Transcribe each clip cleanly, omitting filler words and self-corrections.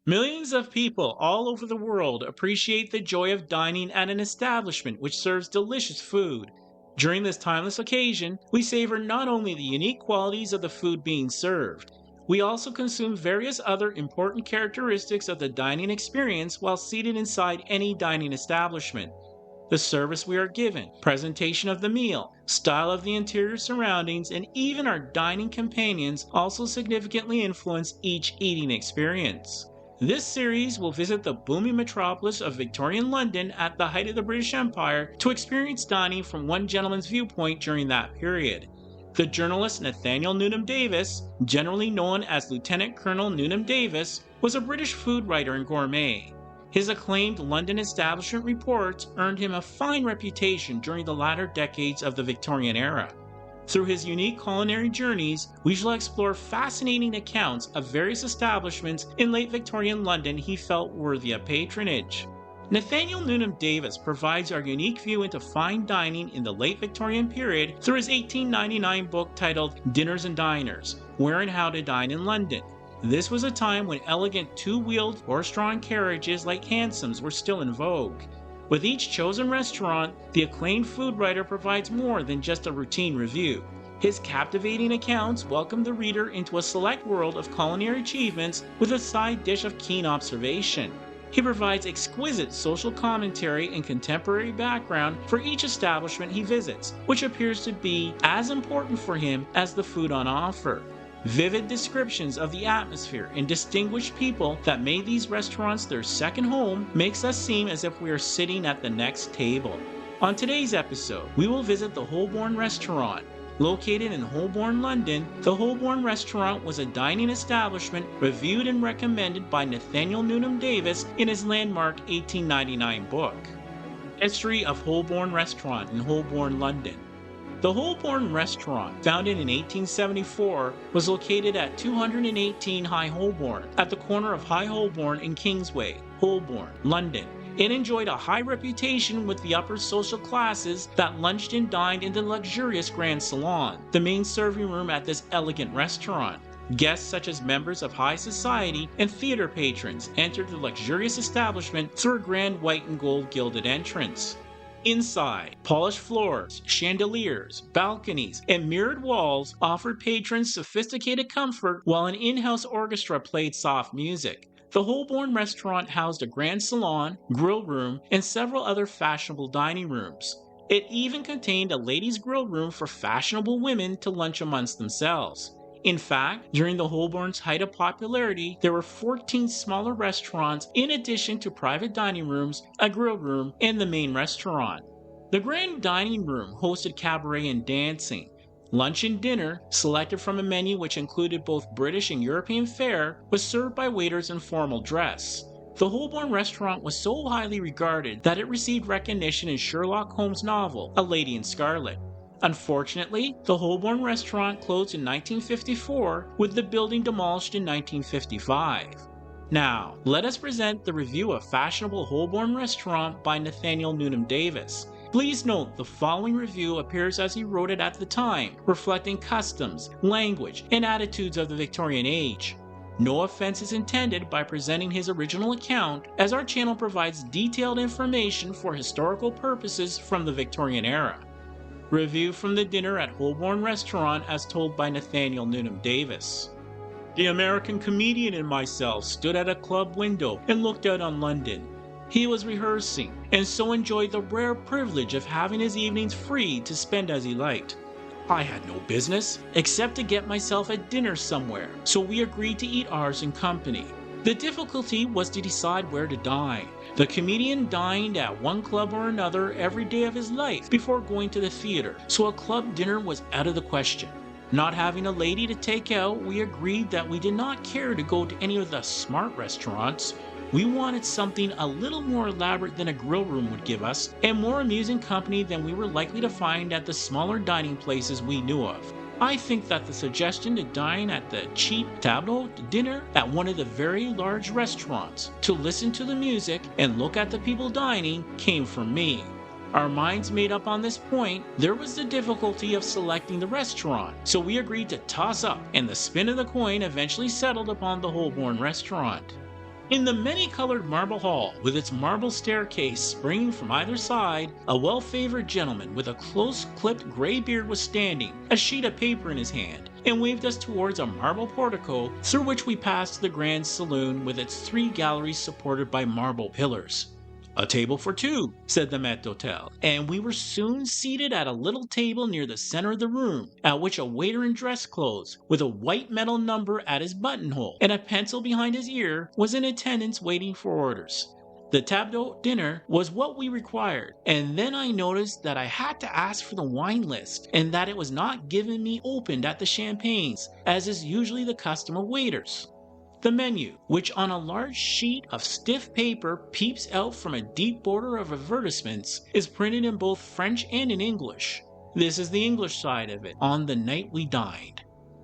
Millions of people all over the world appreciate the joy of dining at an establishment which serves delicious food. During this timeless occasion, we savor not only the unique qualities of the food being served, we also consume various other important characteristics of the dining experience while seated inside any dining establishment. The service we are given, presentation of the meal, style of the interior surroundings, and even our dining companions also significantly influence each eating experience. This series will visit the booming metropolis of Victorian London at the height of the British Empire to experience dining from one gentleman's viewpoint during that period. The journalist Nathaniel Newnham-Davis, generally known as Lieutenant Colonel Newnham-Davis, was a British food writer and gourmet. His acclaimed London establishment reports earned him a fine reputation during the latter decades of the Victorian era. Through his unique culinary journeys, we shall explore fascinating accounts of various establishments in late Victorian London he felt worthy of patronage. Nathaniel Newnham-Davis provides our unique view into fine dining in the late Victorian period through his 1899 book titled Dinners and Diners, Where and How to Dine in London. This was a time when elegant two-wheeled, horse-drawn carriages like hansoms were still in vogue. With each chosen restaurant, the acclaimed food writer provides more than just a routine review. His captivating accounts welcome the reader into a select world of culinary achievements with a side dish of keen observation. He provides exquisite social commentary and contemporary background for each establishment he visits, which appears to be as important for him as the food on offer. Vivid descriptions of the atmosphere and distinguished people that made these restaurants their second home makes us seem as if we are sitting at the next table. On today's episode, we will visit the Holborn Restaurant. Located in Holborn, London, the Holborn Restaurant was a dining establishment reviewed and recommended by Nathaniel Newnham-Davis in his landmark 1899 book. History of Holborn Restaurant in Holborn, London. The Holborn Restaurant, founded in 1874, was located at 218 High Holborn, at the corner of High Holborn and Kingsway, Holborn, London. It enjoyed a high reputation with the upper social classes that lunched and dined in the luxurious Grand Salon, the main serving room at this elegant restaurant. Guests such as members of high society and theater patrons entered the luxurious establishment through a grand white and gold gilded entrance. Inside, polished floors, chandeliers, balconies, and mirrored walls offered patrons sophisticated comfort while an in-house orchestra played soft music. The Holborn Restaurant housed a grand salon, grill room, and several other fashionable dining rooms. It even contained a ladies' grill room for fashionable women to lunch amongst themselves. In fact, during the Holborn's height of popularity, there were 14 smaller restaurants in addition to private dining rooms, a grill room, and the main restaurant. The grand dining room hosted cabaret and dancing. Lunch and dinner, selected from a menu which included both British and European fare, was served by waiters in formal dress. The Holborn Restaurant was so highly regarded that it received recognition in Sherlock Holmes' novel, A Lady in Scarlet. Unfortunately, the Holborn Restaurant closed in 1954, with the building demolished in 1955. Now, let us present the review of Fashionable Holborn Restaurant by Nathaniel Newnham-Davis. Please note the following review appears as he wrote it at the time, reflecting customs, language, and attitudes of the Victorian age. No offense is intended by presenting his original account, as our channel provides detailed information for historical purposes from the Victorian era. Review from the dinner at Holborn Restaurant as told by Nathaniel Newnham-Davis. The American comedian and myself stood at a club window and looked out on London. He was rehearsing, and so enjoyed the rare privilege of having his evenings free to spend as he liked. I had no business, except to get myself a dinner somewhere, so we agreed to eat ours in company. The difficulty was to decide where to dine. The comedian dined at one club or another every day of his life before going to the theater, so a club dinner was out of the question. Not having a lady to take out, we agreed that we did not care to go to any of the smart restaurants. We wanted something a little more elaborate than a grill room would give us, and more amusing company than we were likely to find at the smaller dining places we knew of. I think that the suggestion to dine at the cheap table d'hôte dinner at one of the very large restaurants, to listen to the music and look at the people dining, came from me. Our minds made up on this point, there was the difficulty of selecting the restaurant, so we agreed to toss up, and the spin of the coin eventually settled upon the Holborn Restaurant. In the many-colored marble hall, with its marble staircase springing from either side, a well-favored gentleman with a close-clipped gray beard was standing, a sheet of paper in his hand, and waved us towards a marble portico through which we passed to the grand saloon with its 3 galleries supported by marble pillars. "A table for 2, said the maître d'hôtel, and we were soon seated at a little table near the center of the room, at which a waiter in dress clothes, with a white metal number at his buttonhole and a pencil behind his ear, was in attendance waiting for orders. The table d'hôte dinner was what we required, and then I noticed that I had to ask for the wine list, and that it was not given me opened at the champagnes, as is usually the custom of waiters. The menu, which on a large sheet of stiff paper peeps out from a deep border of advertisements, is printed in both French and in English. This is the English side of it, on the night we dined.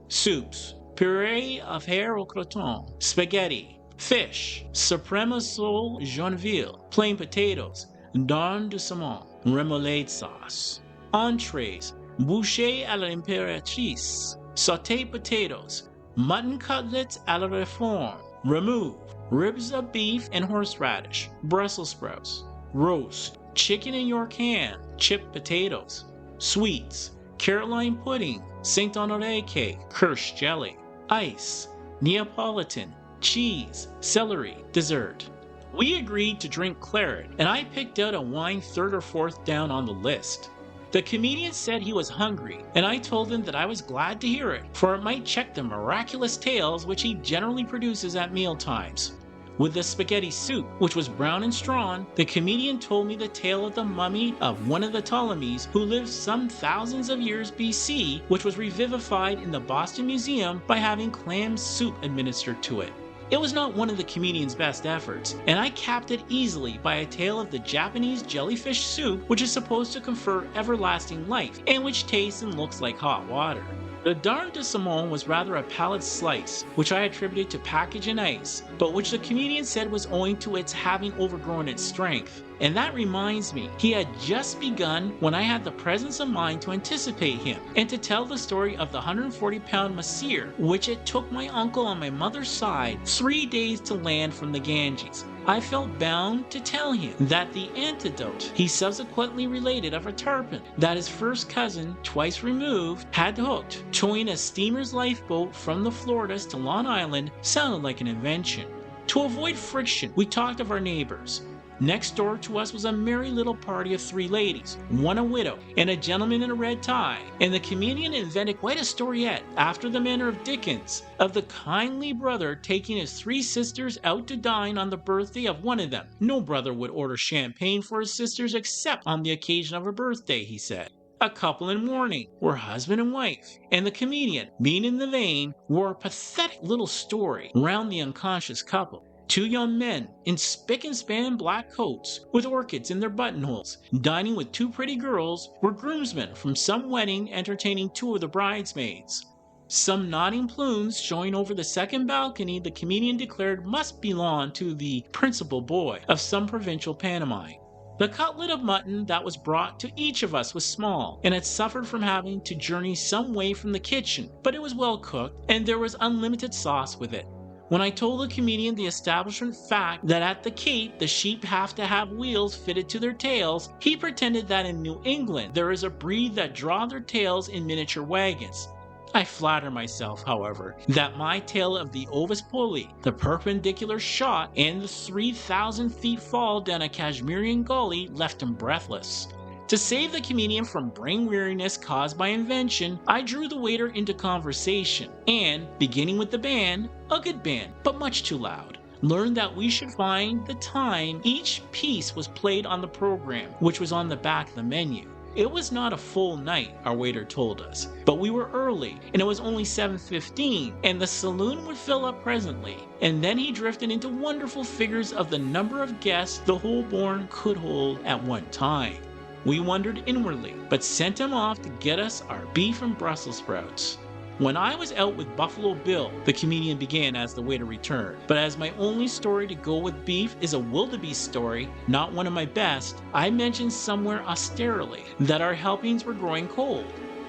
Soups, purée of hare au croton, spaghetti, fish, suprême sole jauneville, plain potatoes, dinde de saumon, remoulade sauce. Entrees, bouchée à l'impératrice, sauté potatoes, mutton cutlets à la réforme, remove, ribs of beef and horseradish, Brussels sprouts, roast, chicken and York ham, chipped potatoes, sweets, Caroline pudding, Saint Honoré cake, Kirsch jelly, ice, Neapolitan, cheese, celery, dessert. We agreed to drink claret, and I picked out a wine 3rd or 4th down on the list. The comedian said he was hungry, and I told him that I was glad to hear it, for it might check the miraculous tales which he generally produces at mealtimes. With the spaghetti soup, which was brown and strong, the comedian told me the tale of the mummy of one of the Ptolemies who lived some thousands of years BC, which was revivified in the Boston Museum by having clam soup administered to it. It was not one of the comedian's best efforts, and I capped it easily by a tale of the Japanese jellyfish soup, which is supposed to confer everlasting life, and which tastes and looks like hot water. The dinde de saumon was rather a pallid slice, which I attributed to package and ice, but which the comedian said was owing to its having overgrown its strength. And that reminds me, he had just begun when I had the presence of mind to anticipate him, and to tell the story of the 140-pound Masir, which it took my uncle on my mother's side 3 days to land from the Ganges. I felt bound to tell him that the anecdote he subsequently related of a tarpon that his first cousin, twice removed, had hooked, towing a steamer's lifeboat from the Floridas to Long Island, sounded like an invention. To avoid friction, we talked of our neighbors. Next door to us was a merry little party of 3 ladies, one a widow, and a gentleman in a red tie, and the comedian invented quite a storiette, after the manner of Dickens, of the kindly brother taking his 3 sisters out to dine on the birthday of one of them. No brother would order champagne for his sisters except on the occasion of a birthday, he said. A couple in mourning were husband and wife, and the comedian, being in the vein, wore a pathetic little story round the unconscious couple. 2 young men in spick-and-span black coats, with orchids in their buttonholes, dining with 2 pretty girls, were groomsmen from some wedding entertaining 2 of the bridesmaids. Some nodding plumes showing over the second balcony the comedian declared must belong to the principal boy of some provincial pantomime. The cutlet of mutton that was brought to each of us was small, and had suffered from having to journey some way from the kitchen, but it was well cooked, and there was unlimited sauce with it. When I told the comedian the establishment fact that at the Cape the sheep have to have wheels fitted to their tails, he pretended that in New England there is a breed that draw their tails in miniature wagons. I flatter myself, however, that my tale of the Ovis Pulley, the perpendicular shot, and the 3,000 feet fall down a Kashmirian gully left him breathless. To save the comedian from brain weariness caused by invention, I drew the waiter into conversation, and, beginning with the band, a good band, but much too loud, learned that we should find the time each piece was played on the program, which was on the back of the menu. It was not a full night, our waiter told us, but we were early, and it was only 7:15, and the saloon would fill up presently. And then he drifted into wonderful figures of the number of guests the Holborn could hold at one time. We wondered inwardly, but sent him off to get us our beef and Brussels sprouts. When I was out with Buffalo Bill, the comedian began as the waiter returned, but as my only story to go with beef is a wildebeest story, not one of my best, I mentioned somewhere austerely that our helpings were growing cold.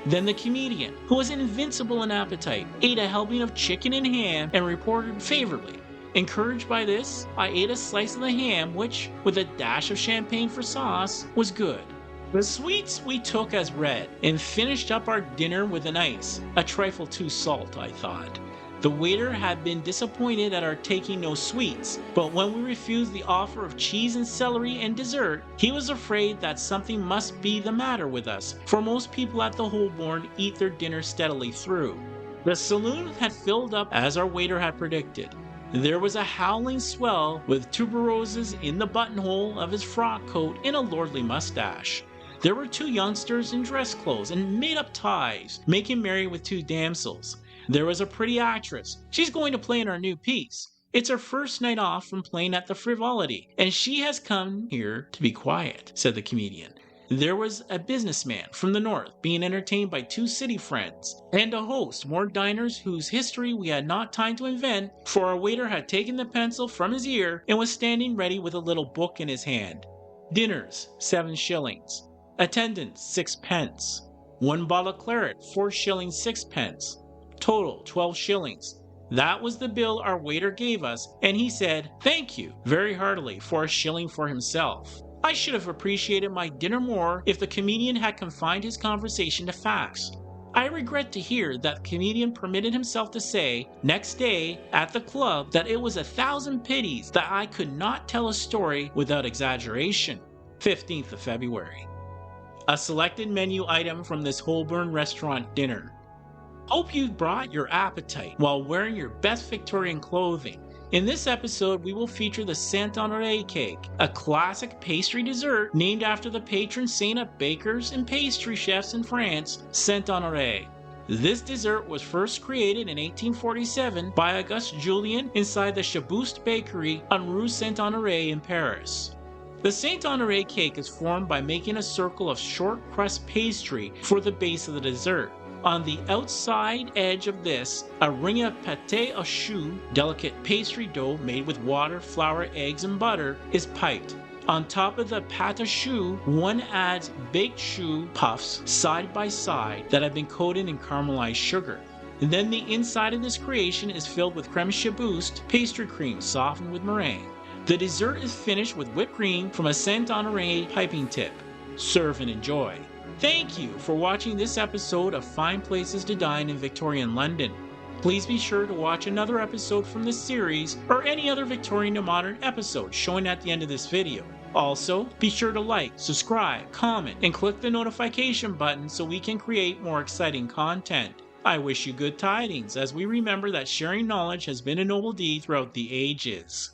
Then the comedian, who was invincible in appetite, ate a helping of chicken and ham and reported favorably. Encouraged by this, I ate a slice of the ham which, with a dash of champagne for sauce, was good. The sweets we took as read, and finished up our dinner with an ice, a trifle too salt, I thought. The waiter had been disappointed at our taking no sweets, but when we refused the offer of cheese and celery and dessert, he was afraid that something must be the matter with us, for most people at the Holborn eat their dinner steadily through. The saloon had filled up as our waiter had predicted. There was a howling swell with tuberoses in the buttonhole of his frock coat and a lordly mustache. There were 2 youngsters in dress clothes and made-up ties, making merry with 2 damsels. There was a pretty actress. She's going to play in our new piece. It's her first night off from playing at the Frivolity, and she has come here to be quiet, said the comedian. There was a businessman from the north being entertained by 2 city friends, and a host more diners whose history we had not time to invent, for our waiter had taken the pencil from his ear and was standing ready with a little book in his hand. Dinners, 7 shillings. Attendance, 6 pence. 1 bottle of claret, 4 shillings 6 pence. Total, 12 shillings. That was the bill our waiter gave us, and he said, "Thank you," very heartily, for a shilling for himself. I should have appreciated my dinner more if the comedian had confined his conversation to facts. I regret to hear that the comedian permitted himself to say, next day, at the club, that it was 1,000 pities that I could not tell a story without exaggeration. 15th of February. A selected menu item from this Holborn Restaurant dinner. Hope you brought your appetite while wearing your best Victorian clothing. In this episode, we will feature the Saint-Honoré cake, a classic pastry dessert named after the patron saint of bakers and pastry chefs in France, Saint-Honoré. This dessert was first created in 1847 by Auguste Julien inside the Chabouste Bakery on Rue Saint-Honoré in Paris. The Saint-Honoré cake is formed by making a circle of short crust pastry for the base of the dessert. On the outside edge of this, a ring of pâté au choux, delicate pastry dough made with water, flour, eggs, and butter, is piped. On top of the pâte à choux, one adds baked choux puffs side by side that have been coated in caramelized sugar. And then the inside of this creation is filled with crème chabouste, pastry cream softened with meringue. The dessert is finished with whipped cream from a Saint-Honoré piping tip. Serve and enjoy. Thank you for watching this episode of Fine Places to Dine in Victorian London. Please be sure to watch another episode from this series or any other Victorian to Modern episode showing at the end of this video. Also, be sure to like, subscribe, comment, and click the notification button so we can create more exciting content. I wish you good tidings as we remember that sharing knowledge has been a noble deed throughout the ages.